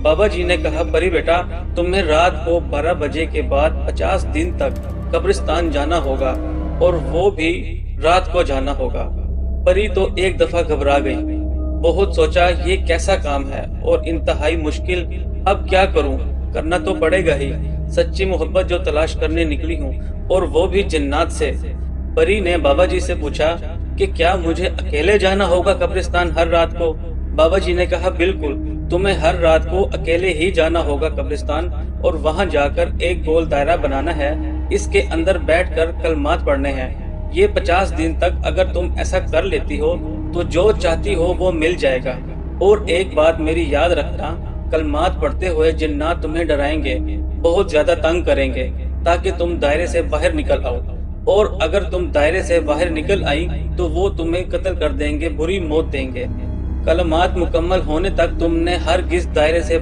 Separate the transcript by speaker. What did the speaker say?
Speaker 1: بابا جی نے کہا پری بیٹا تمہیں رات کو 12 بجے کے بعد 50 دن تک قبرستان جانا ہوگا اور وہ بھی رات کو جانا ہوگا۔ پری تو ایک دفعہ گھبرا گئی، بہت سوچا یہ کیسا کام ہے اور انتہائی مشکل، اب کیا کروں، کرنا تو پڑے گا ہی، سچی محبت جو تلاش کرنے نکلی ہوں اور وہ بھی جنات سے۔ پری نے بابا جی سے پوچھا کہ کیا مجھے اکیلے جانا ہوگا قبرستان ہر رات کو؟ بابا جی نے کہا بالکل، تمہیں ہر رات کو اکیلے ہی جانا ہوگا قبرستان اور وہاں جا کر ایک گول دائرہ بنانا ہے، اس کے اندر بیٹھ کر کلمات پڑھنے ہیں۔ یہ 50 دن تک اگر تم ایسا کر لیتی ہو تو جو چاہتی ہو وہ مل جائے گا۔ اور ایک بات میری یاد رکھنا، کلمات پڑھتے ہوئے جنات تمہیں ڈرائیں گے، بہت زیادہ تنگ کریں گے تاکہ تم دائرے سے باہر نکل آؤ، اور اگر تم دائرے سے باہر نکل آئی تو وہ تمہیں قتل کر دیں گے، بری موت دیں گے۔ کلمات مکمل ہونے تک تم نے ہرگز دائرے سے